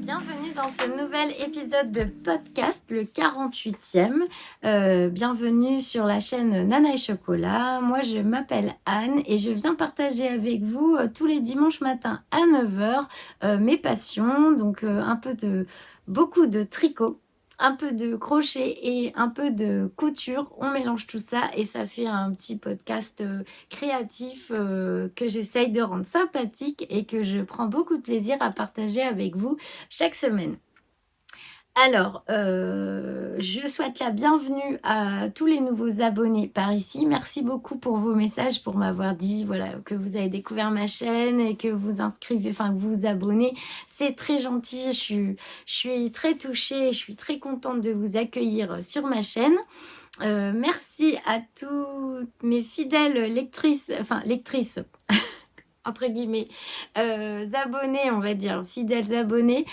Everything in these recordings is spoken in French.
Bienvenue dans ce nouvel épisode de podcast, le 48e. Bienvenue sur la chaîne Nana et Chocolat. Moi, je m'appelle Anne et je viens partager avec vous tous les dimanches matins à 9h mes passions. Donc, beaucoup de tricot, un peu de crochet et un peu de couture. On mélange tout ça et ça fait un petit podcast créatif que j'essaye de rendre sympathique et que je prends beaucoup de plaisir à partager avec vous chaque semaine. Alors, je souhaite la bienvenue à tous les nouveaux abonnés par ici. Merci beaucoup pour vos messages, pour m'avoir dit que vous avez découvert ma chaîne et que vous inscrivez, que vous vous abonnez. C'est très gentil, je suis très touchée, je suis très contente de vous accueillir sur ma chaîne. Merci à toutes mes fidèles lectrices, entre guillemets, abonnés, on va dire, fidèles abonnés,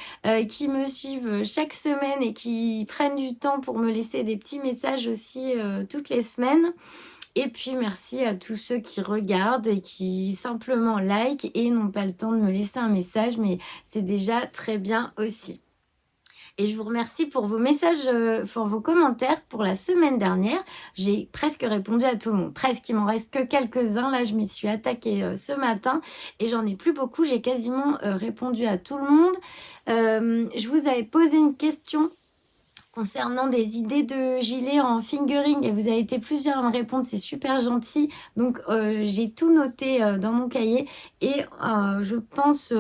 qui me suivent chaque semaine et qui prennent du temps pour me laisser des petits messages aussi toutes les semaines. Et puis merci à tous ceux qui regardent et qui simplement like et n'ont pas le temps de me laisser un message, mais c'est déjà très bien aussi. Et je vous remercie pour vos messages, pour vos commentaires pour la semaine dernière. J'ai presque répondu à tout le monde. Presque, il m'en reste que quelques-uns. Là, je m'y suis attaquée ce matin et j'en ai plus beaucoup. J'ai quasiment répondu à tout le monde. Je vous avais posé une question concernant des idées de gilets en fingering et vous avez été plusieurs à me répondre, c'est super gentil. Donc, j'ai tout noté dans mon cahier et je pense...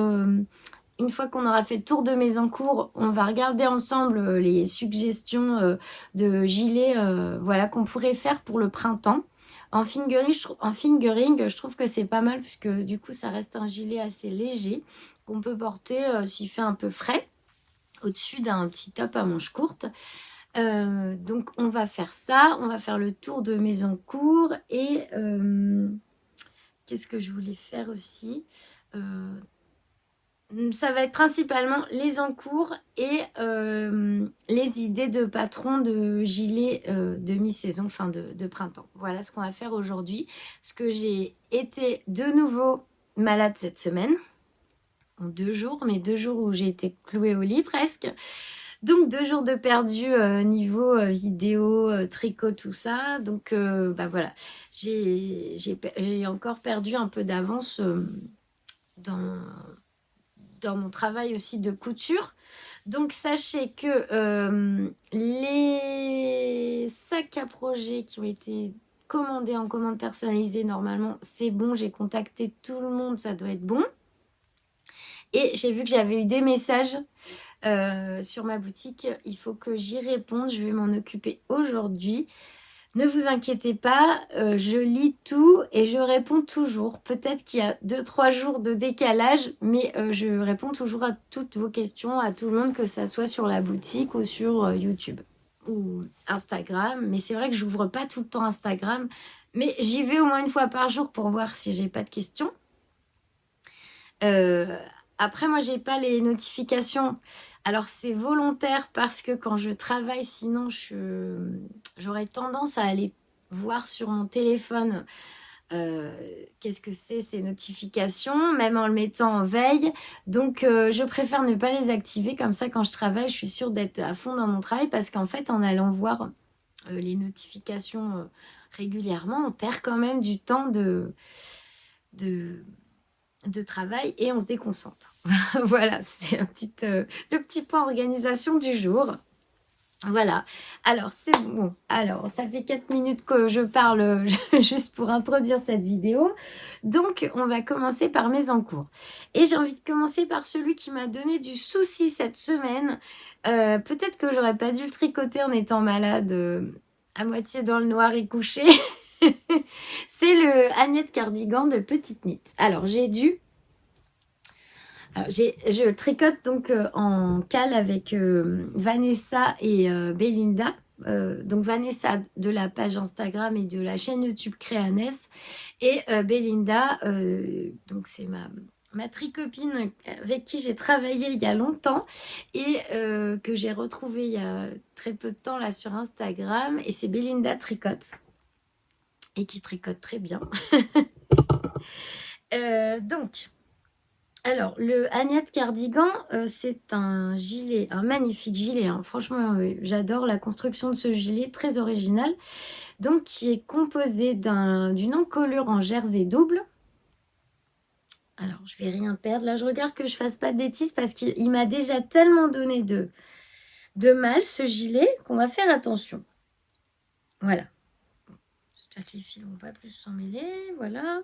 une fois qu'on aura fait le tour de mes encours, on va regarder ensemble les suggestions de gilets qu'on pourrait faire pour le printemps. En fingering, je trouve que c'est pas mal puisque du coup, ça reste un gilet assez léger qu'on peut porter s'il fait un peu frais au-dessus d'un petit top à manches courtes. Donc, on va faire ça. On va faire le tour de mes encours et qu'est-ce que je voulais faire aussi ça va être principalement les encours et les idées de patron de gilets de mi-saison, de printemps. Voilà ce qu'on va faire aujourd'hui. Parce que j'ai été de nouveau malade cette semaine. En 2 jours, mais 2 jours où j'ai été clouée au lit presque. Donc 2 jours de perdu niveau vidéo, tricot, tout ça. Donc voilà, j'ai encore perdu un peu d'avance dans mon travail aussi de couture. Donc sachez que les sacs à projet qui ont été commandés en commande personnalisée, normalement c'est bon, j'ai contacté tout le monde, ça doit être bon. Et j'ai vu que j'avais eu des messages sur ma boutique, il faut que j'y réponde, je vais m'en occuper aujourd'hui. Ne vous inquiétez pas, je lis tout et je réponds toujours. Peut-être qu'il y a 2-3 jours de décalage, mais je réponds toujours à toutes vos questions, à tout le monde, que ça soit sur la boutique ou sur YouTube ou Instagram. Mais c'est vrai que je n'ouvre pas tout le temps Instagram, mais j'y vais au moins une fois par jour pour voir si j'ai pas de questions. Après, moi, j'ai pas les notifications. Alors, c'est volontaire parce que quand je travaille, sinon, j'aurais tendance à aller voir sur mon téléphone qu'est-ce que c'est ces notifications, même en le mettant en veille. Donc, je préfère ne pas les activer. Comme ça, quand je travaille, je suis sûre d'être à fond dans mon travail parce qu'en fait, en allant voir les notifications régulièrement, on perd quand même du temps de travail et on se déconcentre. Voilà, c'est le petit point organisation du jour. Voilà, alors c'est bon. Alors, ça fait 4 minutes que je parle juste pour introduire cette vidéo. Donc, on va commencer par mes encours. Et j'ai envie de commencer par celui qui m'a donné du souci cette semaine. Peut-être que j'aurais pas dû le tricoter en étant malade, à moitié dans le noir et couché. C'est le Agnette Cardigan de Petite Knit. Alors, je tricote donc en cale avec Vanessa et Belinda. Donc Vanessa de la page Instagram et de la chaîne YouTube Créaness. Et Belinda, donc c'est ma tricopine avec qui j'ai travaillé il y a longtemps et que j'ai retrouvée il y a très peu de temps là sur Instagram. Et c'est Belinda Tricote. Et qui tricote très bien. Donc, Alors, le Agnette Cardigan, c'est un gilet, un magnifique gilet, hein. Franchement, j'adore la construction de ce gilet, très original. Donc, qui est composé d'une encolure en jersey double. Alors, je vais rien perdre. Là, je regarde que je fasse pas de bêtises parce qu'il m'a déjà tellement donné de mal, ce gilet, qu'on va faire attention. Voilà. J'espère que les fils vont pas plus s'en mêler. Voilà.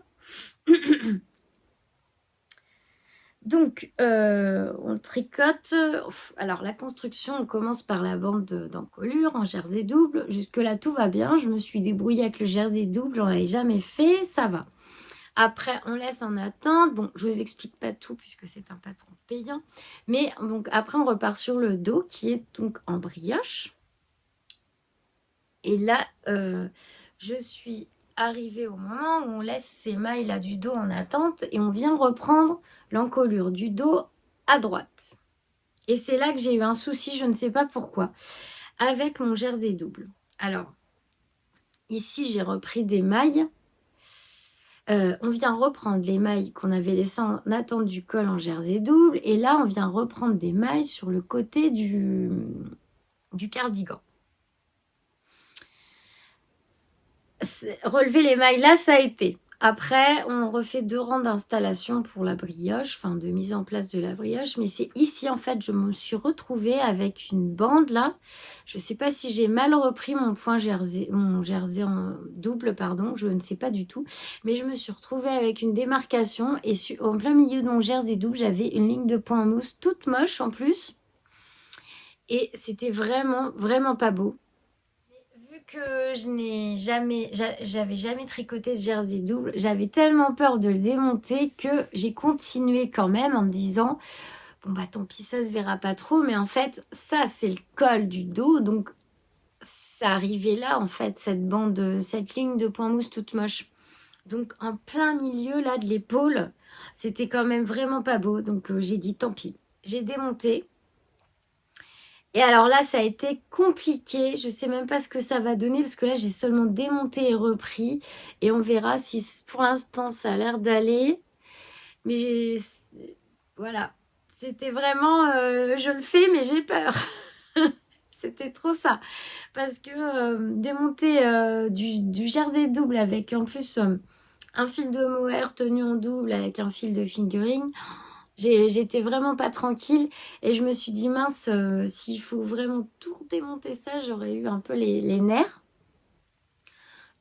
Donc, on tricote. Alors, la construction, on commence par la bande d'encolure en jersey double. Jusque-là, tout va bien. Je me suis débrouillée avec le jersey double. J'en avais jamais fait. Ça va. Après, on laisse en attente. Bon, je vous explique pas tout puisque c'est un patron payant. Mais donc, après, on repart sur le dos qui est donc en brioche. Et là, je suis arrivée au moment où on laisse ces mailles là du dos en attente et on vient reprendre l'encolure du dos à droite. Et c'est là que j'ai eu un souci, je ne sais pas pourquoi, avec mon jersey double. Alors, ici, j'ai repris des mailles. On vient reprendre les mailles qu'on avait laissées en attente du col en jersey double. Et là, on vient reprendre des mailles sur le côté du cardigan. Relever les mailles, là, ça a été. Après, on refait 2 rangs d'installation pour la brioche, enfin de mise en place de la brioche. Mais c'est ici, en fait, je me suis retrouvée avec une bande, là. Je ne sais pas si j'ai mal repris mon jersey en double, pardon. Je ne sais pas du tout. Mais je me suis retrouvée avec une démarcation. Et en plein milieu de mon jersey double, j'avais une ligne de point en mousse toute moche, en plus. Et c'était vraiment, vraiment pas beau. Que j'avais jamais tricoté de jersey double, j'avais tellement peur de le démonter que j'ai continué quand même en me disant bon bah tant pis, ça se verra pas trop, mais en fait ça c'est le col du dos, donc ça arrivait là en fait, cette ligne de point mousse toute moche, donc en plein milieu là de l'épaule, c'était quand même vraiment pas beau, donc j'ai dit tant pis, j'ai démonté. Et alors là, ça a été compliqué. Je ne sais même pas ce que ça va donner parce que là, j'ai seulement démonté et repris. Et on verra si pour l'instant, ça a l'air d'aller. Mais voilà. C'était vraiment, je le fais, mais j'ai peur. C'était trop ça. Parce que démonter du jersey double avec en plus un fil de mohair tenu en double avec un fil de fingering. J'étais vraiment pas tranquille et je me suis dit mince, s'il faut vraiment tout démonter ça, j'aurais eu un peu les nerfs.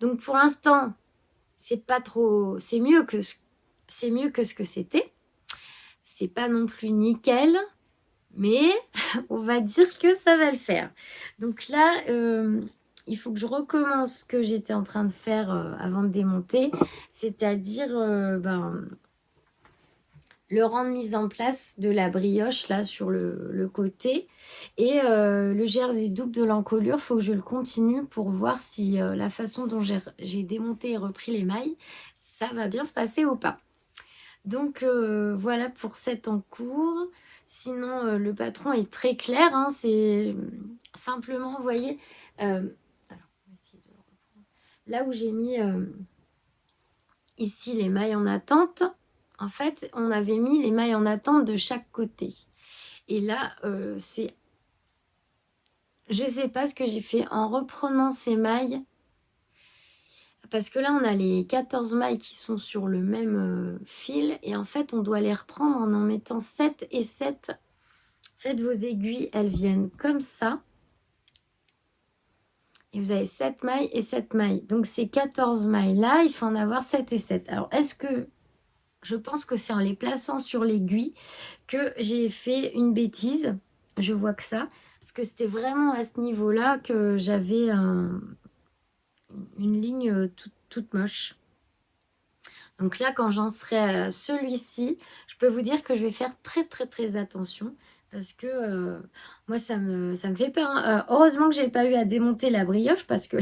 Donc pour l'instant, c'est pas trop, c'est mieux que ce que c'était. C'est pas non plus nickel, mais on va dire que ça va le faire. Donc là, il faut que je recommence ce que j'étais en train de faire avant de démonter, c'est-à-dire le rang de mise en place de la brioche là sur le côté et le jersey double de l'encolure, il faut que je le continue pour voir si la façon dont j'ai démonté et repris les mailles, ça va bien se passer ou pas. Donc voilà pour cet en cours. Sinon le patron est très clair, hein, c'est simplement, vous voyez, alors on va essayer de le reprendre. Là où j'ai mis ici les mailles en attente, en fait, on avait mis les mailles en attente de chaque côté. Et là, c'est... Je ne sais pas ce que j'ai fait en reprenant ces mailles. Parce que là, on a les 14 mailles qui sont sur le même fil. Et en fait, on doit les reprendre en mettant 7 et 7. Faites vos aiguilles, elles viennent comme ça. Et vous avez 7 mailles et 7 mailles. Donc, ces 14 mailles-là, il faut en avoir 7 et 7. Alors, est-ce que... Je pense que c'est en les plaçant sur l'aiguille que j'ai fait une bêtise. Je vois que ça. Parce que c'était vraiment à ce niveau-là que j'avais une ligne toute moche. Donc là, quand j'en serai à celui-ci, je peux vous dire que je vais faire très très très attention. Parce que moi, ça me fait peur, hein. Heureusement que j'ai pas eu à démonter la brioche parce que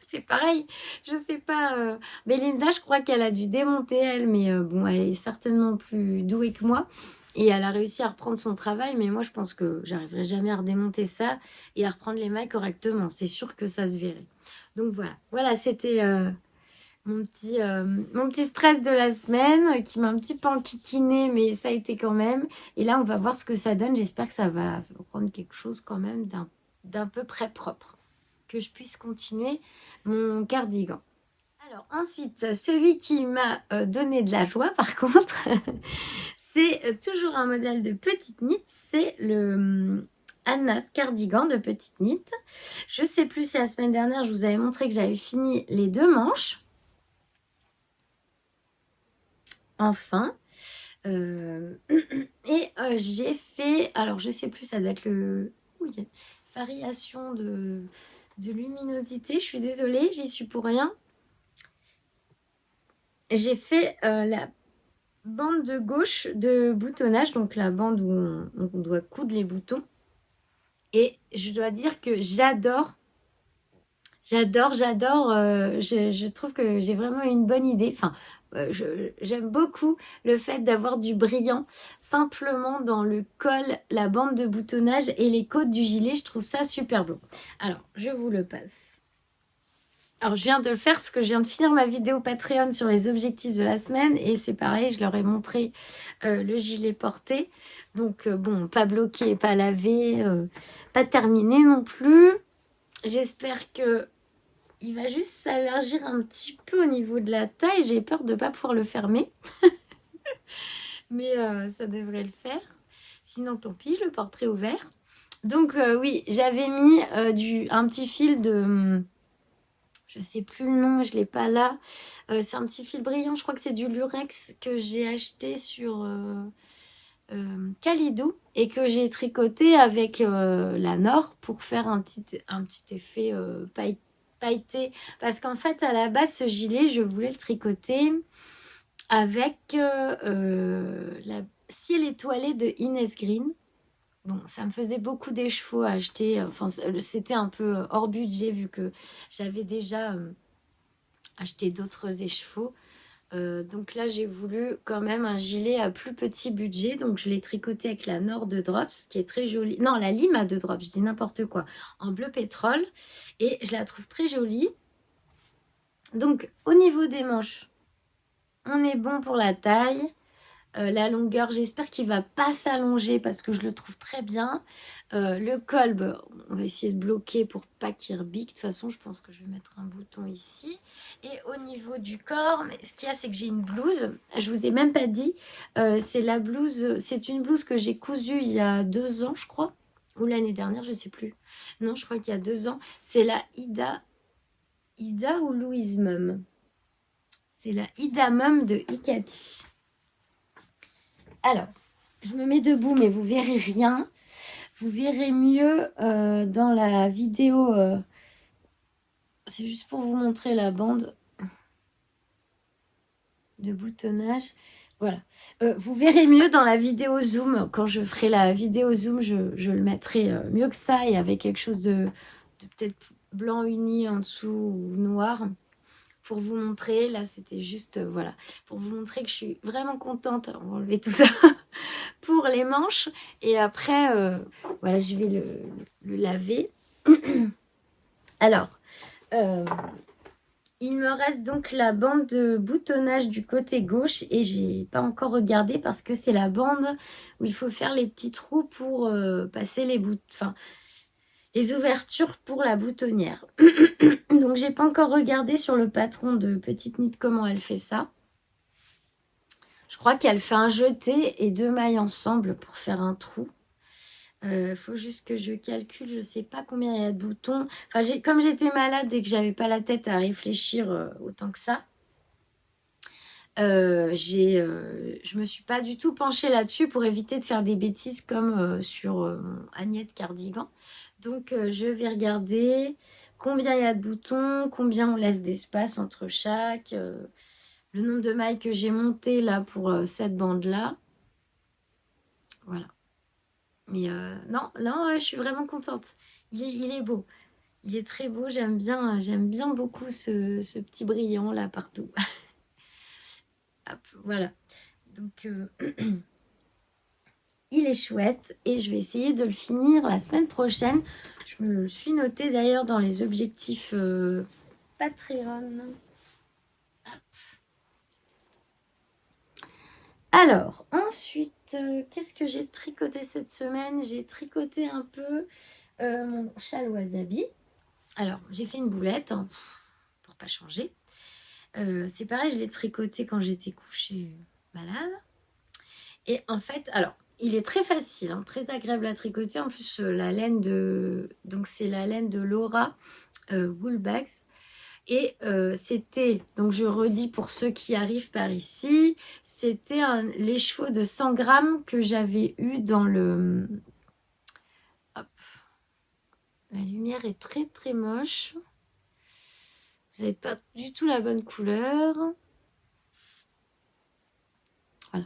c'est pareil. Je sais pas. Belinda, je crois qu'elle a dû démonter elle, mais bon, elle est certainement plus douée que moi. Et elle a réussi à reprendre son travail, mais moi, je pense que j'arriverai jamais à redémonter ça et à reprendre les mailles correctement. C'est sûr que ça se verrait. Donc voilà. Voilà, c'était mon petit stress de la semaine qui m'a un petit peu enquiquiné, mais ça a été quand même. Et là, on va voir ce que ça donne. J'espère que ça va rendre quelque chose quand même d'un peu près propre. Que je puisse continuer mon cardigan. Alors ensuite, celui qui m'a donné de la joie par contre, c'est toujours un modèle de petite knit, c'est le Anna's cardigan de petite knit. Je sais plus si la semaine dernière je vous avais montré que j'avais fini les 2 manches. Enfin. J'ai fait, alors je sais plus, ça doit être le... Oui, variation de luminosité, je suis désolée, j'y suis pour rien. J'ai fait la bande de gauche de boutonnage, donc la bande où on doit coudre les boutons. Et je dois dire que j'adore. Je trouve que j'ai vraiment une bonne idée. Enfin, j'aime beaucoup le fait d'avoir du brillant simplement dans le col, la bande de boutonnage et les côtes du gilet. Je trouve ça super beau. Alors, je vous le passe. Alors, je viens de le faire parce que je viens de finir ma vidéo Patreon sur les objectifs de la semaine. Et c'est pareil, je leur ai montré le gilet porté. Donc, bon, pas bloqué, pas lavé, pas terminé non plus. J'espère que il va juste s'allergir un petit peu au niveau de la taille. J'ai peur de ne pas pouvoir le fermer. Mais ça devrait le faire. Sinon, tant pis, je le porterai ouvert. Donc, oui, j'avais mis un petit fil de... Je sais plus le nom, je ne l'ai pas là. C'est un petit fil brillant, je crois que c'est du lurex que j'ai acheté sur Calidou et que j'ai tricoté avec la Nord pour faire un petit effet pailleté. Parce qu'en fait, à la base, ce gilet, je voulais le tricoter avec la ciel étoilé de Inès Green. Bon, ça me faisait beaucoup d'écheveau à acheter. Enfin, c'était un peu hors budget vu que j'avais déjà acheté d'autres écheveaux. Donc là, j'ai voulu quand même un gilet à plus petit budget. Donc, je l'ai tricoté avec la Nord de Drops, qui est très jolie. Non, la Lima de Drops, je dis n'importe quoi. En bleu pétrole. Et je la trouve très jolie. Donc, au niveau des manches, on est bon pour la taille. La longueur, j'espère qu'il ne va pas s'allonger parce que je le trouve très bien. Le col, on va essayer de bloquer pour pas qu'il rebique. De toute façon, je pense que je vais mettre un bouton ici. Et au niveau du corps, mais ce qu'il y a, c'est que j'ai une blouse. Je vous ai même pas dit. C'est une blouse que j'ai cousue il y a 2 ans, je crois. Ou l'année dernière, je ne sais plus. Non, je crois qu'il y a 2 ans. C'est la Ida ou Louise Mum. C'est la Ida Mum de Ikati. Alors, je me mets debout, mais vous verrez rien. Vous verrez mieux dans la vidéo. C'est juste pour vous montrer la bande de boutonnage. Voilà. Vous verrez mieux dans la vidéo Zoom. Quand je ferai la vidéo Zoom, je le mettrai mieux que ça et avec quelque chose de peut-être blanc uni en dessous ou noir. Pour vous montrer, là c'était juste, voilà, pour vous montrer que je suis vraiment contente. On va enlever tout ça pour les manches. Et après, voilà, je vais le laver. Alors, il me reste donc la bande de boutonnage du côté gauche et j'ai pas encore regardé parce que c'est la bande où il faut faire les petits trous pour passer les ouvertures pour la boutonnière. Donc, j'ai pas encore regardé sur le patron de Petite Knit comment elle fait ça. Je crois qu'elle fait un jeté et 2 mailles ensemble pour faire un trou. Faut juste que je calcule, je sais pas combien il y a de boutons. Enfin, comme j'étais malade et que j'avais pas la tête à réfléchir autant que ça, je me suis pas du tout penchée là-dessus pour éviter de faire des bêtises comme sur Agnette Cardigan. Donc, je vais regarder combien il y a de boutons, combien on laisse d'espace entre chaque, le nombre de mailles que j'ai monté là pour cette bande-là. Voilà. Mais non, je suis vraiment contente. Il est beau. Il est très beau. J'aime bien beaucoup ce petit brillant là partout. Hop, voilà. Donc, il est chouette et je vais essayer de le finir la semaine prochaine. Je me le suis noté d'ailleurs dans les objectifs Patreon. Alors, ensuite, qu'est-ce que j'ai tricoté cette semaine? J'ai tricoté un peu mon châle wasabi. Alors, j'ai fait une boulette, hein, pour pas changer. C'est pareil, je l'ai tricoté quand j'étais couchée malade. Et en fait, alors, il est très facile, hein, très agréable à tricoter. En plus, la laine de... Donc, c'est la laine de Laura Woolbags. Et c'était, donc je redis pour ceux qui arrivent par ici, c'était les chevaux de 100 grammes que j'avais eu dans le... Hop. La lumière est très très moche. Vous n'avez pas du tout la bonne couleur. Voilà.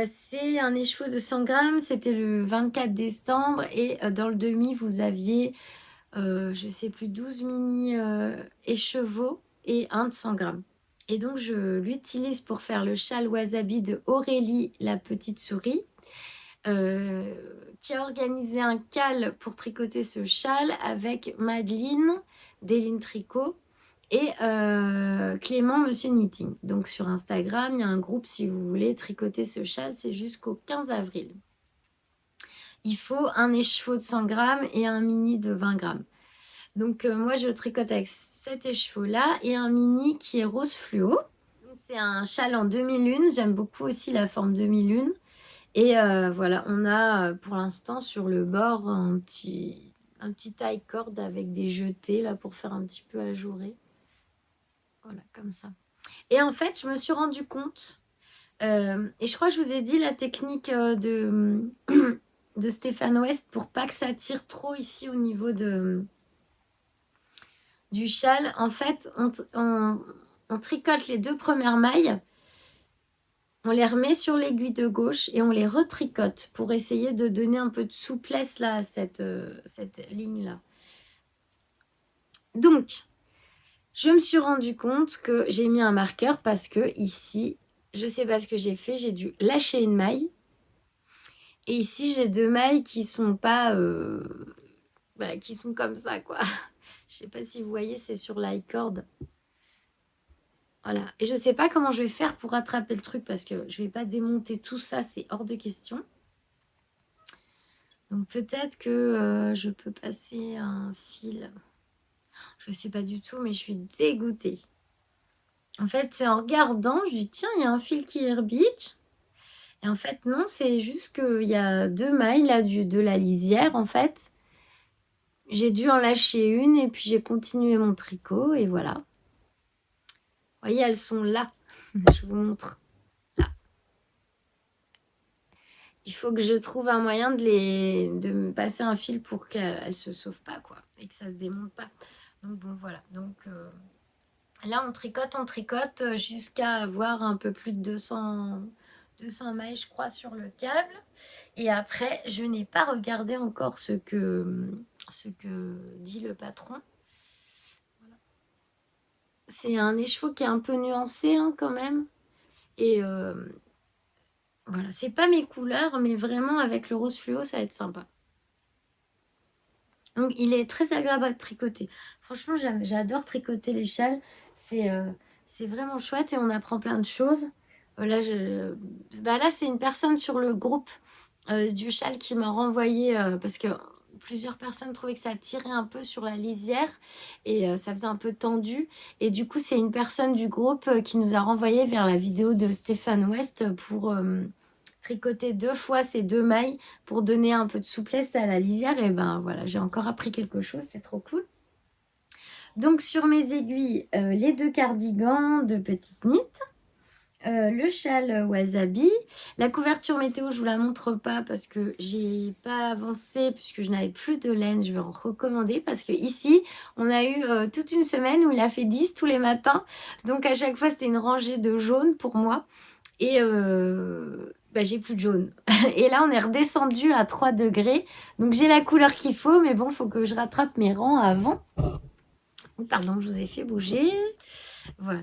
C'est un écheveau de 100 grammes. C'était le 24 décembre. Et dans le demi, vous aviez, je ne sais plus, 12 mini écheveaux et un de 100 grammes. Et donc, je l'utilise pour faire le châle wasabi de Aurélie, la petite souris, qui a organisé un cal pour tricoter ce châle avec Madeleine, d'Eline Tricot, et Clément, Monsieur Knitting. Donc, sur Instagram, il y a un groupe si vous voulez tricoter ce châle, c'est jusqu'au 15 avril. Il faut un écheveau de 100 grammes et un mini de 20 grammes. Donc, moi, je tricote avec cet écheveau-là et un mini qui est rose fluo. C'est un châle en demi-lune. J'aime beaucoup aussi la forme demi-lune. Et voilà, on a pour l'instant sur le bord un petit taille corde avec des jetés là pour faire un petit peu ajouré. Voilà, comme ça. Et en fait, je me suis rendu compte, et je crois que je vous ai dit la technique de Stéphane West pour pas que ça tire trop ici au niveau du châle. En fait, on tricote les 2 premières mailles. On les remet sur l'aiguille de gauche et on les retricote pour essayer de donner un peu de souplesse là à cette ligne-là. Donc, je me suis rendu compte que j'ai mis un marqueur parce que ici, je ne sais pas ce que j'ai fait, j'ai dû lâcher une maille. Et ici, j'ai 2 mailles qui sont pas... qui sont comme ça, quoi. Je ne sais pas si vous voyez, c'est sur l'icord. Voilà. Et je ne sais pas comment je vais faire pour rattraper le truc parce que je ne vais pas démonter tout ça, c'est hors de question. Donc peut-être que je peux passer un fil. Je ne sais pas du tout, mais je suis dégoûtée. En fait, c'est en regardant, je dis tiens, il y a un fil qui herbique. Et en fait, non, c'est juste qu'il y a 2 mailles là de la lisière, en fait. J'ai dû en lâcher une et puis j'ai continué mon tricot et voilà. Vous voyez, elles sont là. Je vous montre. Là. Il faut que je trouve un moyen de me passer un fil pour qu'elles ne se sauvent pas, quoi. Et que ça ne se démonte pas. Donc bon, voilà. Donc là, on tricote jusqu'à avoir un peu plus de 200 mailles, je crois, sur le câble. Et après, je n'ai pas regardé encore ce que dit le patron. Voilà. C'est un écheveau qui est un peu nuancé, hein, quand même. Et voilà, c'est pas mes couleurs, mais vraiment avec le rose fluo, ça va être sympa. Donc, il est très agréable à tricoter. Franchement, j'adore tricoter les châles. C'est vraiment chouette et on apprend plein de choses. Là, là c'est une personne sur le groupe du châle qui m'a renvoyé parce que plusieurs personnes trouvaient que ça tirait un peu sur la lisière et ça faisait un peu tendu. Et du coup, c'est une personne du groupe qui nous a renvoyé vers la vidéo de Stéphane West pour tricoter 2 fois ces 2 mailles pour donner un peu de souplesse à la lisière. Et ben voilà, j'ai encore appris quelque chose, c'est trop cool. Donc sur mes aiguilles, les 2 cardigans de petite knit. Le châle wasabi. La couverture météo, je vous la montre pas parce que j'ai pas avancé puisque je n'avais plus de laine. Je vais en recommander parce que ici, on a eu toute une semaine où il a fait 10 tous les matins. Donc à chaque fois, c'était une rangée de jaune pour moi. Et j'ai plus de jaune. Et là, on est redescendu à 3 degrés. Donc j'ai la couleur qu'il faut, mais bon, il faut que je rattrape mes rangs avant. Pardon, je vous ai fait bouger. Voilà.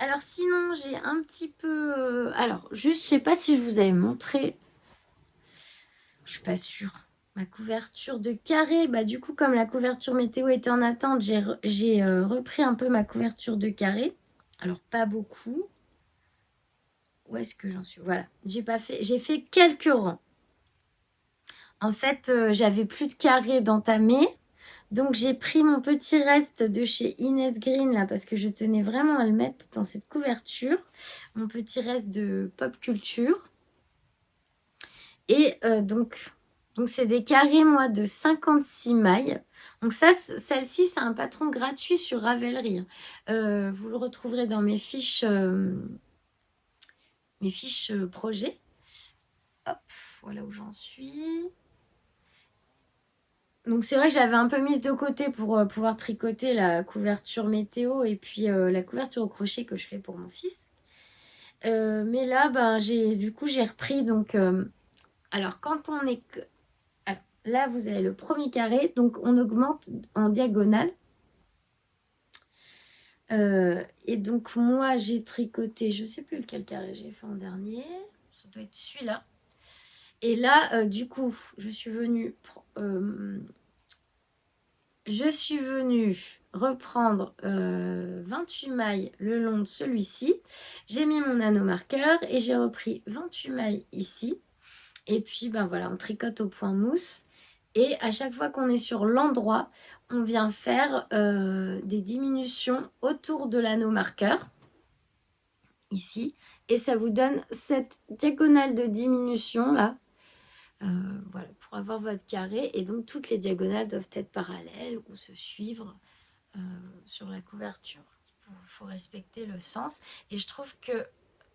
Alors sinon, j'ai un petit peu... alors, juste, je sais pas si je vous avais montré. Je suis pas sûre. Ma couverture de carré. Bah du coup, comme la couverture météo était en attente, j'ai repris un peu ma couverture de carré. Alors, pas beaucoup. où est-ce que j'en suis? Voilà, j'ai fait quelques rangs. En fait, j'avais plus de carrés d'entamés. Donc, j'ai pris mon petit reste de chez Inès Green, là, parce que je tenais vraiment à le mettre dans cette couverture. Mon petit reste de Pop Culture. Et donc c'est des carrés, moi, de 56 mailles. Donc ça, celle-ci, c'est un patron gratuit sur Ravelry. Vous le retrouverez dans mes fiches projet. Hop, voilà où j'en suis. Donc c'est vrai que j'avais un peu mise de côté pour pouvoir tricoter la couverture météo et puis la couverture au crochet que je fais pour mon fils. Mais là, ben, j'ai repris. Donc, alors quand on est... Alors, là, vous avez le premier carré. Donc on augmente en diagonale. Et donc moi, j'ai tricoté, je ne sais plus lequel carré j'ai fait en dernier. Ça doit être celui-là. Et là, du coup, je suis venue reprendre 28 mailles le long de celui-ci. J'ai mis mon anneau marqueur et j'ai repris 28 mailles ici. Et puis, ben voilà, on tricote au point mousse. Et à chaque fois qu'on est sur l'endroit, on vient faire des diminutions autour de l'anneau marqueur, ici. Et ça vous donne cette diagonale de diminution là. Voilà, pour avoir votre carré. Et donc, toutes les diagonales doivent être parallèles ou se suivre sur la couverture. Il faut respecter le sens. Et je trouve que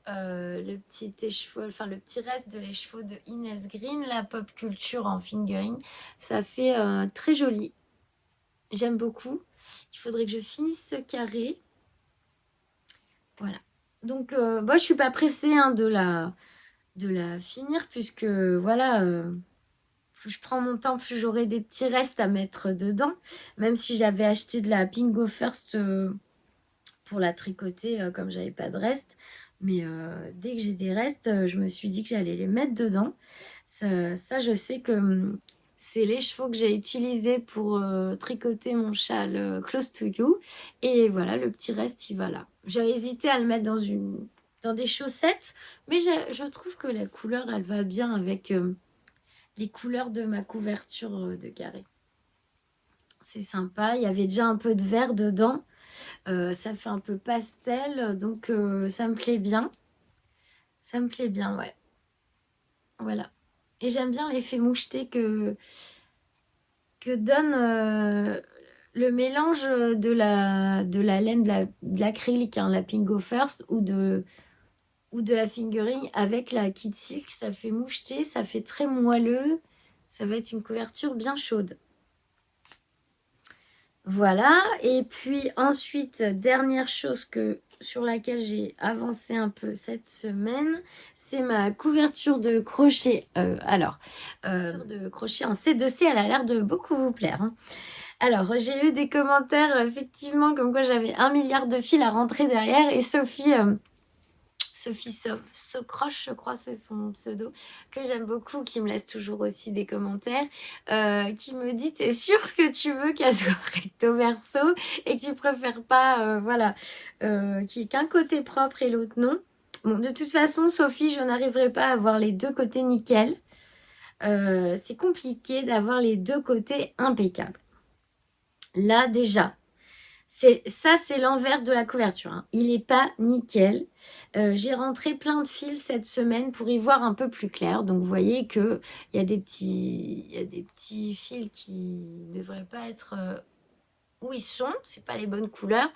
le petit reste de l'écheveau de Inès Green, la Pop Culture en fingering, ça fait très joli. J'aime beaucoup. Il faudrait que je finisse ce carré. Voilà. Donc, moi, je suis pas pressée hein, de la finir puisque, voilà, plus je prends mon temps, plus j'aurai des petits restes à mettre dedans. Même si j'avais acheté de la Pingo First pour la tricoter comme j'avais pas de reste. Mais dès que j'ai des restes, je me suis dit que j'allais les mettre dedans. Ça je sais que c'est les chevaux que j'ai utilisés pour tricoter mon châle Close to You. Et voilà, le petit reste, il va là. J'ai hésité à le mettre dans des chaussettes, mais je trouve que la couleur, elle va bien avec les couleurs de ma couverture de carré. C'est sympa. Il y avait déjà un peu de vert dedans. Ça fait un peu pastel, donc ça me plaît bien. Ça me plaît bien, ouais. Voilà. Et j'aime bien l'effet moucheté que donne le mélange de la laine de l'acrylique, hein, la Pingo First, ou de la fingering avec la Kid Silk. Ça fait moucheté, ça fait très moelleux. Ça va être une couverture bien chaude. Voilà, et puis ensuite, dernière chose sur laquelle j'ai avancé un peu cette semaine, c'est ma couverture de crochet. De crochet en C2C, elle a l'air de beaucoup vous plaire. Hein. Alors, j'ai eu des commentaires, effectivement, comme quoi j'avais 1 milliard de fils à rentrer derrière, et Sophie Socroche, je crois, c'est son pseudo, que j'aime beaucoup, qui me laisse toujours aussi des commentaires, qui me dit: t'es sûre que tu veux qu'elle soit recto verso et que tu préfères pas, qu'il n'y ait qu'un côté propre et l'autre non. Bon, de toute façon, Sophie, je n'arriverai pas à avoir les deux côtés nickel. C'est compliqué d'avoir les deux côtés impeccables. Là, déjà, c'est l'envers de la couverture. Hein. Il n'est pas nickel. J'ai rentré plein de fils cette semaine pour y voir un peu plus clair. Donc, vous voyez qu'il y a des petits fils qui ne devraient pas être où ils sont. C'est pas les bonnes couleurs.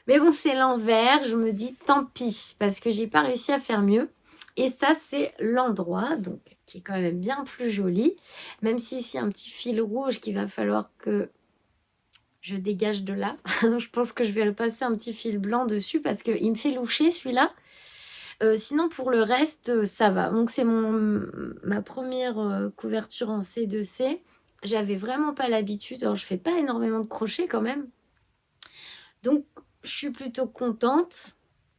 Mais bon, c'est l'envers. Je me dis tant pis parce que j'ai pas réussi à faire mieux. Et ça, c'est l'endroit, donc qui est quand même bien plus joli. Même si ici, un petit fil rouge qu'il va falloir que je dégage de là. Je pense que je vais repasser un petit fil blanc dessus parce qu'il me fait loucher celui-là. Sinon, pour le reste, ça va. Donc, c'est ma première couverture en C2C. J'avais vraiment pas l'habitude. Alors, je fais pas énormément de crochets quand même. Donc, je suis plutôt contente.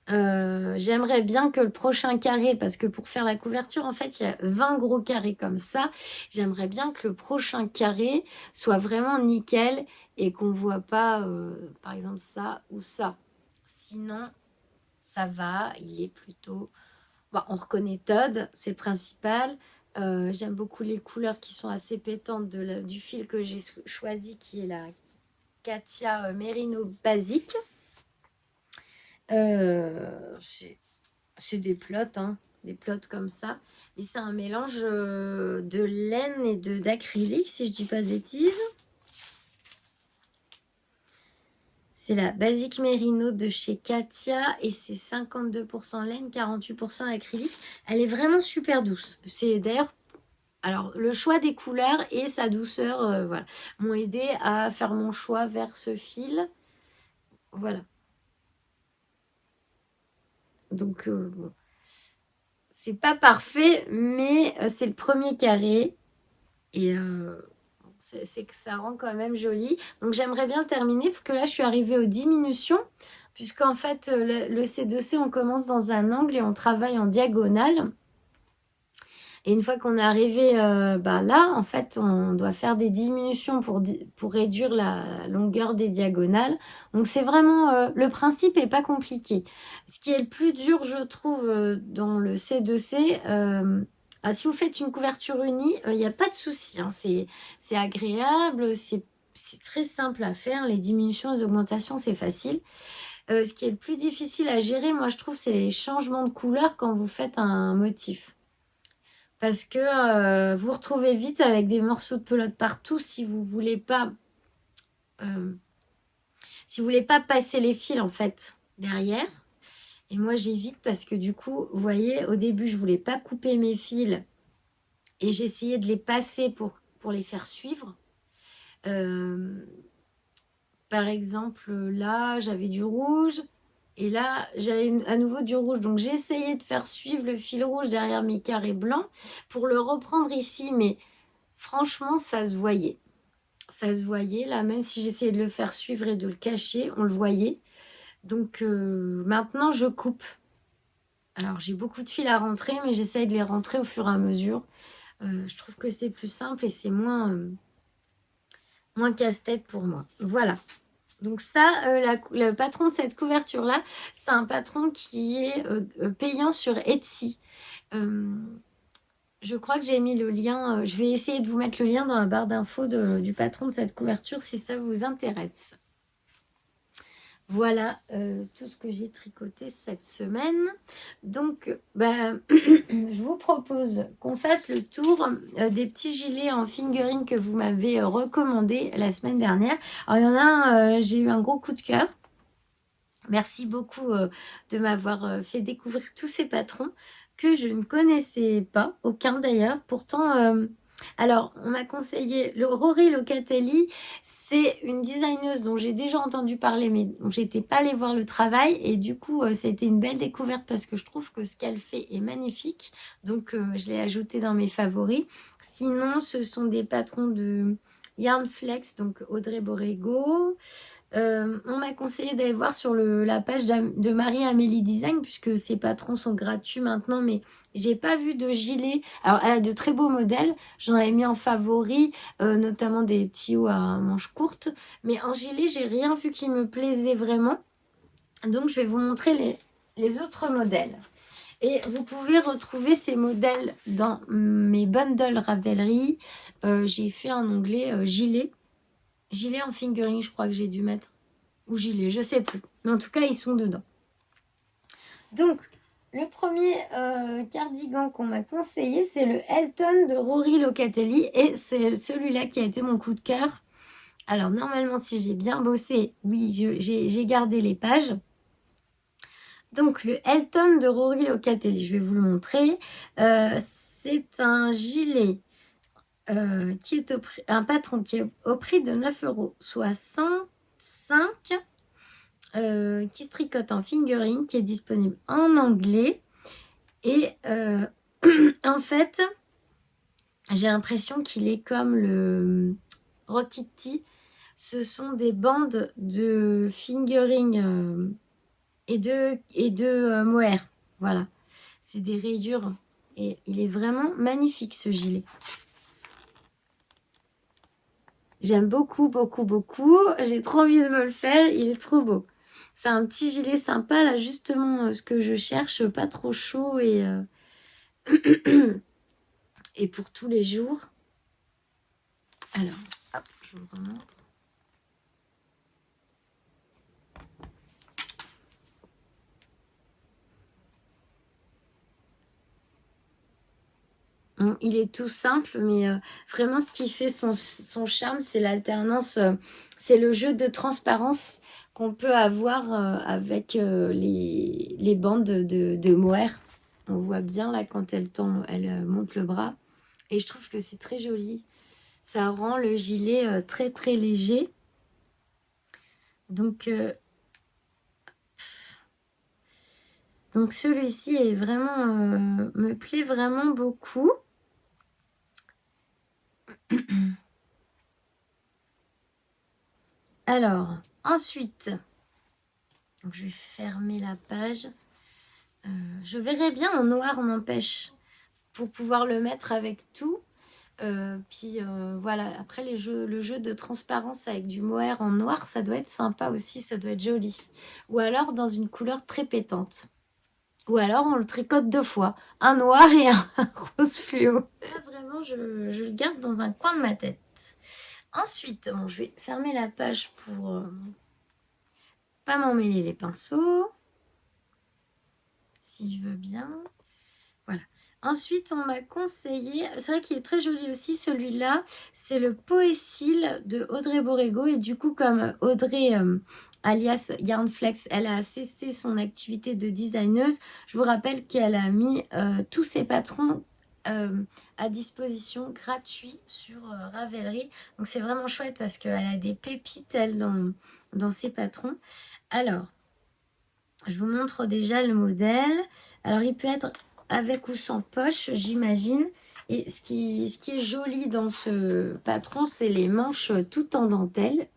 J'aimerais bien que le prochain carré, parce que pour faire la couverture, en fait, il y a 20 gros carrés comme ça. J'aimerais bien que le prochain carré soit vraiment nickel et qu'on ne voit pas, par exemple, ça ou ça. Sinon, ça va, il est plutôt Bon, on reconnaît Todd, c'est le principal. J'aime beaucoup les couleurs qui sont assez pétantes du fil que j'ai choisi, qui est la Katia Merino Basique. C'est des plots, hein, des plots comme ça. Et c'est un mélange de laine et d'acrylique, si je dis pas de bêtises. C'est la Basique Merino de chez Katia et c'est 52% laine, 48% acrylique. Elle est vraiment super douce. C'est d'ailleurs, alors le choix des couleurs et sa douceur, voilà, m'ont aidé à faire mon choix vers ce fil. Voilà. Donc, bon, c'est pas parfait, mais c'est le premier carré. Et c'est que ça rend quand même joli. Donc j'aimerais bien terminer parce que là je suis arrivée aux diminutions. Puisqu'en fait le C2C on commence dans un angle et on travaille en diagonale. Et une fois qu'on est arrivé là, en fait, on doit faire des diminutions pour réduire la longueur des diagonales. Donc c'est vraiment, le principe est pas compliqué. Ce qui est le plus dur, je trouve, dans le C2C, si vous faites une couverture unie, il n'y a pas de souci, hein. C'est agréable, c'est très simple à faire. Les diminutions, les augmentations, c'est facile. Ce qui est le plus difficile à gérer, moi, je trouve, c'est les changements de couleur quand vous faites un motif. Parce que vous retrouvez vite avec des morceaux de pelote partout si vous voulez pas passer les fils en fait derrière. Et moi j'évite parce que du coup, vous voyez, au début je voulais pas couper mes fils et j'essayais de les passer pour les faire suivre. Par exemple, là j'avais du rouge. Et là, j'avais à nouveau du rouge. Donc, j'ai essayé de faire suivre le fil rouge derrière mes carrés blancs pour le reprendre ici. Mais franchement, ça se voyait. Ça se voyait, là, même si j'essayais de le faire suivre et de le cacher, on le voyait. Donc, maintenant, je coupe. Alors, j'ai beaucoup de fils à rentrer, mais j'essaye de les rentrer au fur et à mesure. Je trouve que c'est plus simple et c'est moins casse-tête pour moi. Voilà. Donc ça, le patron de cette couverture-là, c'est un patron qui est payant sur Etsy. Je crois que j'ai mis le lien, je vais essayer de vous mettre le lien dans la barre d'infos du patron de cette couverture si ça vous intéresse. Voilà tout ce que j'ai tricoté cette semaine. Donc, je vous propose qu'on fasse le tour des petits gilets en fingering que vous m'avez recommandé la semaine dernière. Alors, il y en a un, j'ai eu un gros coup de cœur. Merci beaucoup de m'avoir fait découvrir tous ces patrons que je ne connaissais pas, aucun d'ailleurs. Pourtant, alors, on m'a conseillé Rory Locatelli, c'est une designeuse dont j'ai déjà entendu parler, mais dont j'étais pas allée voir le travail. Et du coup, c'était une belle découverte parce que je trouve que ce qu'elle fait est magnifique. Donc, je l'ai ajouté dans mes favoris. Sinon, ce sont des patrons de Yarnflex, donc Audrey Borrego. On m'a conseillé d'aller voir sur la page de Marie-Amélie Design, puisque ses patrons sont gratuits maintenant, mais j'ai pas vu de gilet. Alors, elle a de très beaux modèles. J'en avais mis en favori, notamment des petits hauts à manches courtes. Mais en gilet, j'ai rien vu qui me plaisait vraiment. Donc, je vais vous montrer les autres modèles. Et vous pouvez retrouver ces modèles dans mes bundles Ravelry. J'ai fait un onglet gilet. Gilet en fingering, je crois que j'ai dû mettre. Ou gilet, je sais plus. Mais en tout cas, ils sont dedans. Donc, le premier cardigan qu'on m'a conseillé, c'est le Elton de Rory Locatelli. Et c'est celui-là qui a été mon coup de cœur. Alors, normalement, si j'ai bien bossé, oui, j'ai gardé les pages. Donc, le Elton de Rory Locatelli, je vais vous le montrer. C'est un gilet qui est un patron qui est au prix de 9,65 €, qui se tricote en fingering, qui est disponible en anglais. Et en fait, j'ai l'impression qu'il est comme le Rockitty. Ce sont des bandes de fingering et de mohair. Voilà, c'est des rayures. Et il est vraiment magnifique ce gilet. J'aime beaucoup, beaucoup, beaucoup. J'ai trop envie de me le faire. Il est trop beau. C'est un petit gilet sympa, là, justement, ce que je cherche, pas trop chaud et, et pour tous les jours. Alors, hop, je vous remonte. Il est tout simple, mais vraiment ce qui fait son charme, c'est l'alternance, c'est le jeu de transparence qu'on peut avoir avec les bandes de mohair. On voit bien là quand elle tend, elle monte le bras. Et je trouve que c'est très joli. Ça rend le gilet très très léger. Donc celui-ci est vraiment me plaît vraiment beaucoup. Alors, ensuite, donc je vais fermer la page. Je verrais bien en noir, n'empêche, pour pouvoir le mettre avec tout. Puis voilà, après le jeu de transparence avec du mohair en noir, ça doit être sympa aussi, ça doit être joli. Ou alors dans une couleur très pétante. Ou alors on le tricote 2 fois, un noir et un rose fluo. Là vraiment, je le garde dans un coin de ma tête. Ensuite, bon, je vais fermer la page pour pas m'emmêler les pinceaux. Si je veux bien. Voilà. Ensuite, on m'a conseillé, c'est vrai qu'il est très joli aussi celui-là, c'est le Poécile de Audrey Borrego. Et du coup, comme Audrey, alias Yarnflex, elle a cessé son activité de designeuse, je vous rappelle qu'elle a mis tous ses patrons à disposition gratuits sur Ravelry. Donc c'est vraiment chouette parce qu'elle a des pépites, elle, dans ses patrons. Alors, je vous montre déjà le modèle. Alors, il peut être avec ou sans poche, j'imagine. Et ce qui est joli dans ce patron, c'est les manches tout en dentelle.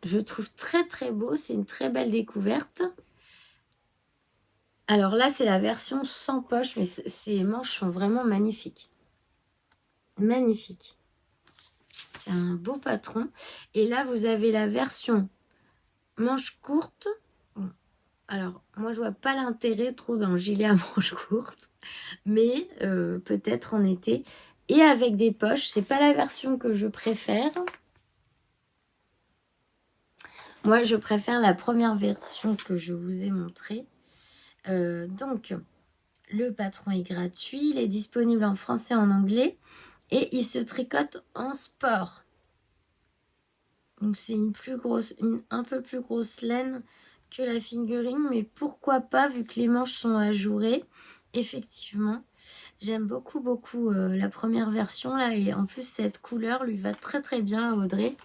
Je trouve très très beau, c'est une très belle découverte. Alors là, c'est la version sans poche, mais ces manches sont vraiment magnifiques. Magnifiques. C'est un beau patron. Et là, vous avez la version manche courte. Alors, moi, je vois pas l'intérêt trop d'un gilet à manches courtes, mais peut-être en été. Et avec des poches, c'est pas la version que je préfère. Moi, je préfère la première version que je vous ai montrée. Donc, le patron est gratuit, il est disponible en français et en anglais, et il se tricote en sport. Donc, c'est un peu plus grosse laine que la fingering, mais pourquoi pas, vu que les manches sont ajourées. Effectivement, j'aime beaucoup, beaucoup la première version, là, et en plus, cette couleur lui va très, très bien à Audrey.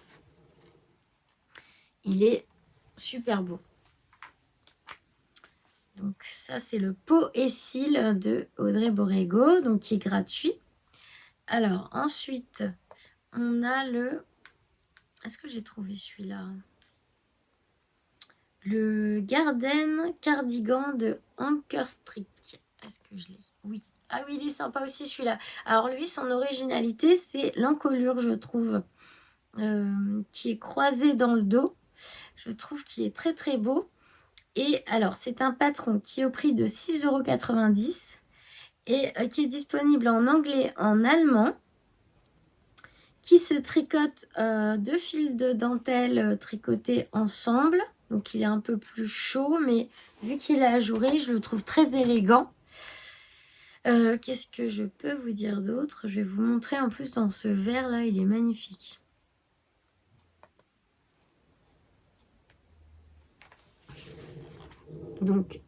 Il est super beau. Donc, ça, c'est le Poécile de Audrey Borrego, donc qui est gratuit. Alors, ensuite, on a le... Est-ce que j'ai trouvé celui-là? Le Garden Cardigan de Anchor Strick. Est-ce que je l'ai? Oui. Ah oui, il est sympa aussi celui-là. Alors lui, son originalité, c'est l'encolure, je trouve, qui est croisée dans le dos. Je trouve qu'il est très très beau. Et alors, c'est un patron qui est au prix de 6,90 € et qui est disponible en anglais, en allemand, qui se tricote 2 fils de dentelle tricotés ensemble. Donc, il est un peu plus chaud, mais vu qu'il est ajouré, je le trouve très élégant. Qu'est-ce que je peux vous dire d'autre? Je vais vous montrer en plus dans ce vert-là, il est magnifique. Donc,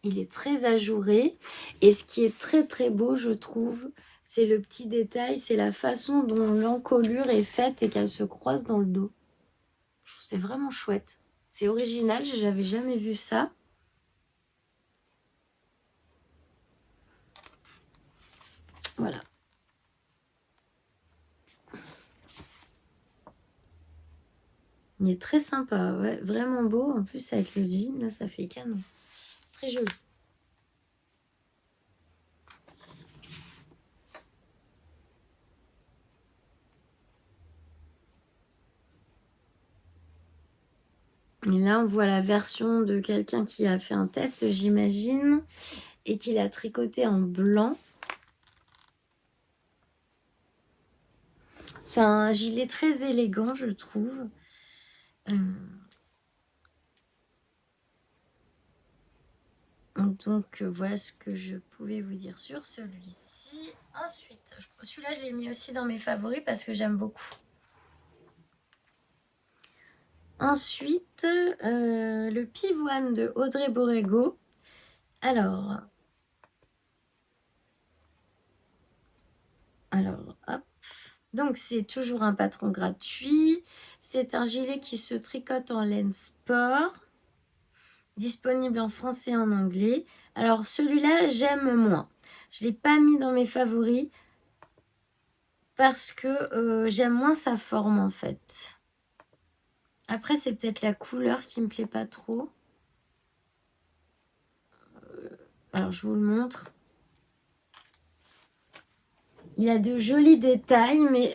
il est très ajouré. Et ce qui est très très beau, je trouve, c'est le petit détail, c'est la façon dont l'encolure est faite et qu'elle se croise dans le dos. C'est vraiment chouette. C'est original, j'avais jamais vu ça. Voilà. Il est très sympa, ouais, vraiment beau. En plus, avec le jean, là, ça fait canon. Très joli. Et là, on voit la version de quelqu'un qui a fait un test, j'imagine, et qui l'a tricoté en blanc. C'est un gilet très élégant, je trouve. Donc, voilà ce que je pouvais vous dire sur celui-ci. Ensuite, celui-là, je l'ai mis aussi dans mes favoris parce que j'aime beaucoup. Ensuite, le pivoine de Audrey Borrego. Alors, hop. Donc, c'est toujours un patron gratuit. C'est un gilet qui se tricote en laine sport. Disponible en français et en anglais. Alors, celui-là, j'aime moins. Je ne l'ai pas mis dans mes favoris parce que j'aime moins sa forme, en fait. Après, c'est peut-être la couleur qui me plaît pas trop. Alors, je vous le montre. Il a de jolis détails, mais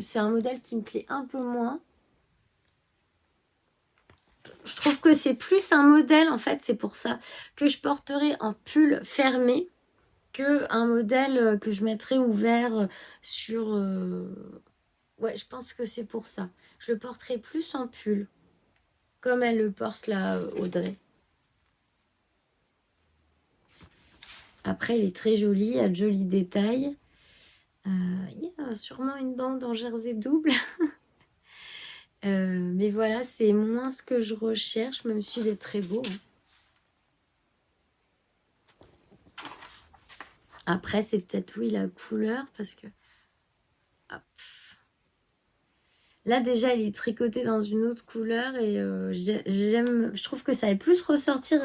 c'est un modèle qui me plaît un peu moins. Je trouve que c'est plus un modèle, en fait, c'est pour ça que je porterai en pull fermé qu'un modèle que je mettrai ouvert sur... Ouais, je pense que c'est pour ça. Je le porterai plus en pull, comme elle le porte là, Audrey. Après, il est très joli, il a de jolis détails. Il y a sûrement une bande en jersey double. Mais voilà, c'est moins ce que je recherche, même s'il est très beau. Après, c'est peut-être, oui, la couleur, parce que... Hop. Là, déjà, il est tricoté dans une autre couleur et j'aime... Je trouve que ça va plus ressortir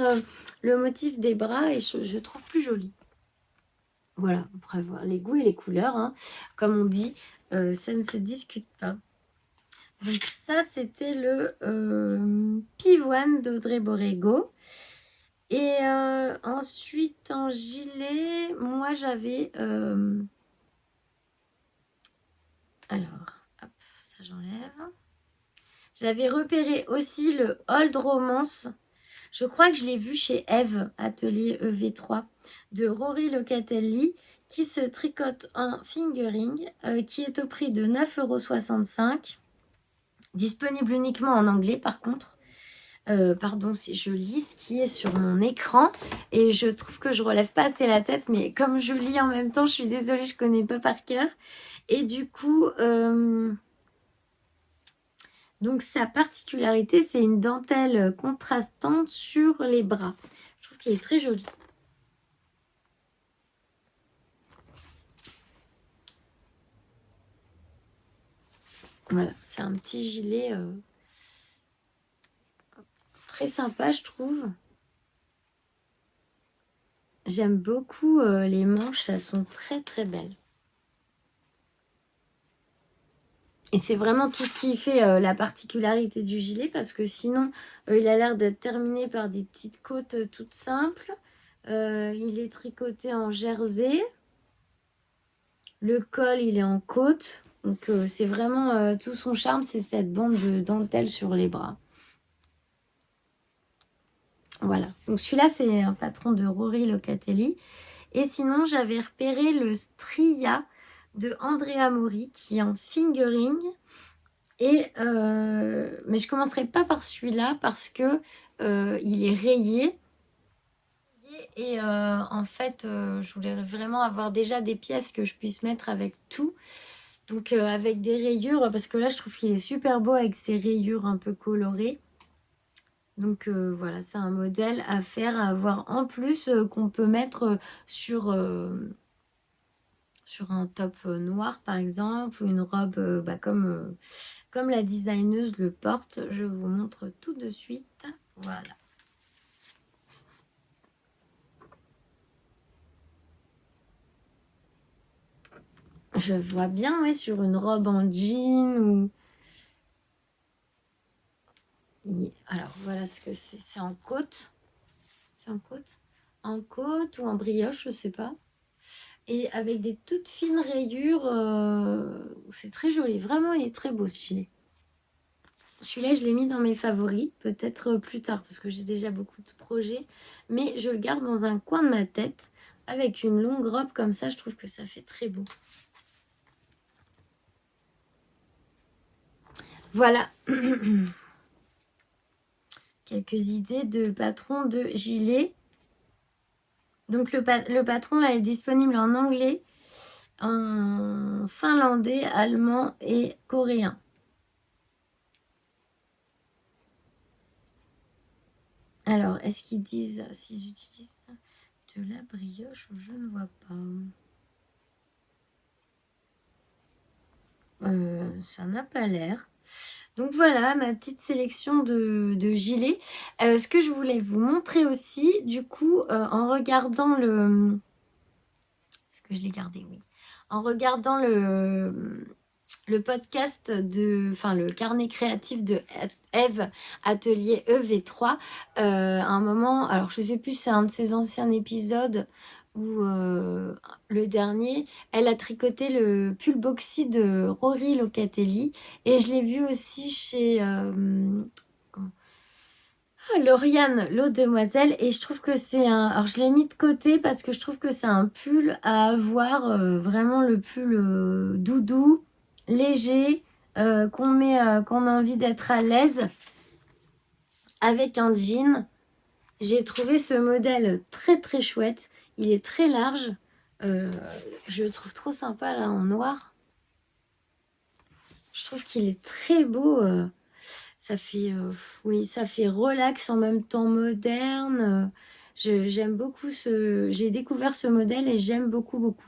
le motif des bras et je trouve plus joli. Voilà, après, voir les goûts et les couleurs, hein. Comme on dit, ça ne se discute pas. Donc ça, c'était le pivoine d'Audrey Borrego. Et ensuite, en gilet, moi, j'avais... Alors, hop, ça j'enlève. J'avais repéré aussi le Old Romance. Je crois que je l'ai vu chez Eve, atelier EV3, de Rory Locatelli, qui se tricote en fingering, qui est au prix de 9,65 €. Disponible uniquement en anglais, par contre. Pardon, si je lis ce qui est sur mon écran et je trouve que je relève pas assez la tête, mais comme je lis en même temps, je suis désolée, je connais pas par cœur. Et du coup, donc sa particularité, c'est une dentelle contrastante sur les bras. Je trouve qu'il est très joli. Voilà, c'est un petit gilet très sympa, je trouve. J'aime beaucoup les manches, elles sont très très belles. Et c'est vraiment tout ce qui fait la particularité du gilet parce que sinon, il a l'air d'être terminé par des petites côtes toutes simples. Il est tricoté en jersey. Le col, il est en côte. Donc, c'est vraiment tout son charme, c'est cette bande de dentelle sur les bras. Voilà. Donc, celui-là, c'est un patron de Rory Locatelli. Et sinon, j'avais repéré le Stria de Andrea Mori qui est en fingering. Et, mais je commencerai pas par celui-là parce que il est rayé. Et en fait, je voulais vraiment avoir déjà des pièces que je puisse mettre avec tout. Donc avec des rayures, parce que là, je trouve qu'il est super beau avec ses rayures un peu colorées. Donc voilà, c'est un modèle à faire, à avoir en plus qu'on peut mettre sur un top noir par exemple, ou une robe comme la designeuse le porte. Je vous montre tout de suite. Voilà. Je vois bien, ouais, sur une robe en jean Alors, voilà ce que c'est. C'est en côte. C'est en côte. En côte ou en brioche, je sais pas. Et avec des toutes fines rayures. C'est très joli. Vraiment, il est très beau ce gilet. Celui-là, je l'ai mis dans mes favoris, peut-être plus tard, parce que j'ai déjà beaucoup de projets. Mais je le garde dans un coin de ma tête, avec une longue robe comme ça, je trouve que ça fait très beau. Voilà. Quelques idées de patron de gilet. Donc le patron là est disponible en anglais, en finlandais, allemand et coréen. Alors, est-ce qu'ils disent s'ils utilisent de la brioche? Je ne vois pas. Ça n'a pas l'air. Donc voilà ma petite sélection de gilets. Ce que je voulais vous montrer aussi, du coup, en regardant le... Est-ce que je l'ai gardé? Oui. En regardant le podcast enfin le carnet créatif de Eve, atelier EV3, à un moment, alors je sais plus, c'est un de ses anciens épisodes ou le dernier, elle a tricoté le pull boxy de Rory Locatelli et je l'ai vu aussi chez Lauriane, l'eau demoiselle, et je trouve que c'est un... Alors je l'ai mis de côté parce que je trouve que c'est un pull à avoir, vraiment le pull doudou, léger, qu'on met, qu'on a envie d'être à l'aise avec un jean. J'ai trouvé ce modèle très très chouette. Il est très large. Je le trouve trop sympa là en noir. Je trouve qu'il est très beau. Ça fait, oui, ça fait relax en même temps moderne. J'aime beaucoup ce... J'ai découvert ce modèle et j'aime beaucoup, beaucoup.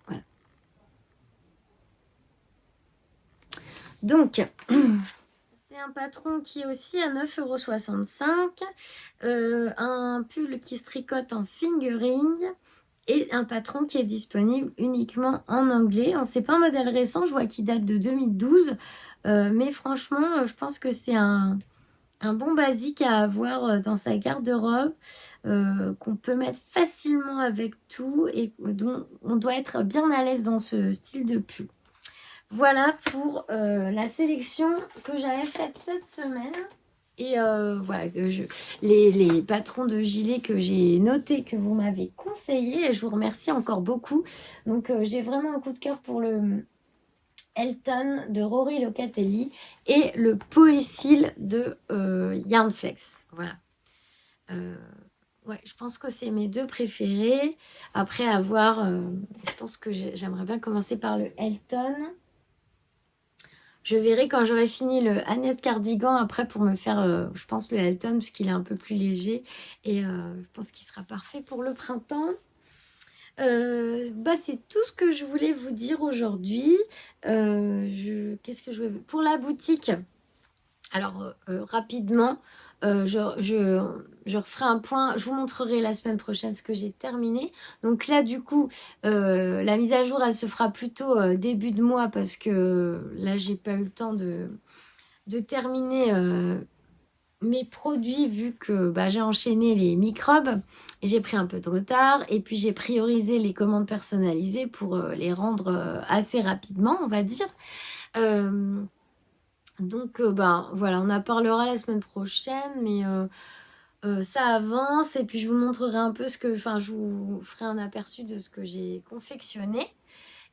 Voilà. Donc, c'est un patron qui est aussi à 9,65 €. Un pull qui se tricote en fingering. Et un patron qui est disponible uniquement en anglais. C'est pas un modèle récent, je vois qu'il date de 2012. Mais franchement, je pense que c'est un bon basique à avoir dans sa garde-robe, qu'on peut mettre facilement avec tout et dont on doit être bien à l'aise dans ce style de pull. Voilà pour la sélection que j'avais faite cette semaine. Et voilà, les patrons de gilets que j'ai notés, que vous m'avez conseillé, et je vous remercie encore beaucoup. Donc j'ai vraiment un coup de cœur pour le Elton de Rory Locatelli et le Poésil de Yarnflex. Voilà. Ouais, je pense que c'est mes deux préférés. Après avoir, je pense que j'aimerais bien commencer par le Elton. Je verrai quand j'aurai fini le Annette Cardigan après pour me faire, je pense, le Elton parce qu'il est un peu plus léger. Et je pense qu'il sera parfait pour le printemps. C'est tout ce que je voulais vous dire aujourd'hui. Qu'est-ce que je veux... Pour la boutique, alors rapidement, je referai un point. Je vous montrerai la semaine prochaine ce que j'ai terminé. Donc là, du coup, la mise à jour, elle se fera plutôt début de mois parce que là, j'ai pas eu le temps de terminer mes produits vu que j'ai enchaîné les microbes et j'ai pris un peu de retard. Et puis, j'ai priorisé les commandes personnalisées pour les rendre assez rapidement, on va dire. Donc, voilà, on en parlera la semaine prochaine, mais ça avance. Et puis, je vous montrerai un peu je vous ferai un aperçu de ce que j'ai confectionné.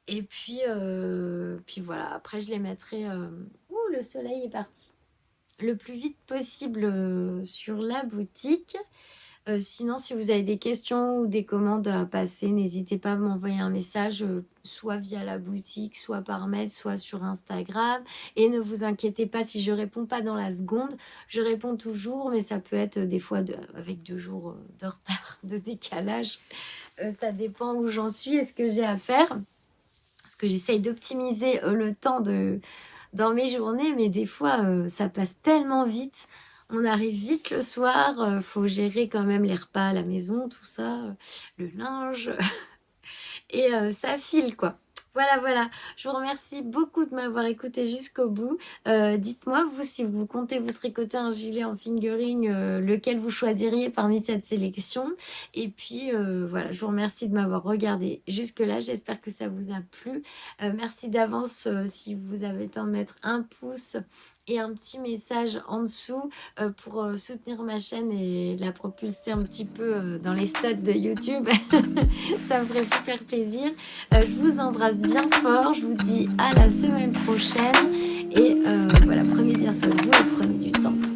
Et puis voilà, après, je les mettrai... Ouh, le soleil est parti. Le plus vite possible sur la boutique. Sinon, si vous avez des questions ou des commandes à passer, n'hésitez pas à m'envoyer un message, soit via la boutique, soit par mail, soit sur Instagram. Et ne vous inquiétez pas si je réponds pas dans la seconde. Je réponds toujours, mais ça peut être des fois avec 2 jours de retard, de décalage. Ça dépend où j'en suis et ce que j'ai à faire. Parce que j'essaye d'optimiser le temps dans mes journées, mais des fois, ça passe tellement vite. On arrive vite le soir, faut gérer quand même les repas à la maison, tout ça, le linge, et ça file quoi. Voilà, voilà. Je vous remercie beaucoup de m'avoir écouté jusqu'au bout. Dites-moi, vous, si vous comptez vous tricoter un gilet en fingering, lequel vous choisiriez parmi cette sélection. Et puis, voilà, je vous remercie de m'avoir regardé jusque-là. J'espère que ça vous a plu. Merci d'avance si vous avez le temps de mettre un pouce et un petit message en dessous pour soutenir ma chaîne et la propulser un petit peu dans les stats de YouTube. Ça me ferait super plaisir. Je vous embrasse bien fort. Je vous dis à la semaine prochaine. Et voilà, prenez bien soin de vous et prenez du temps.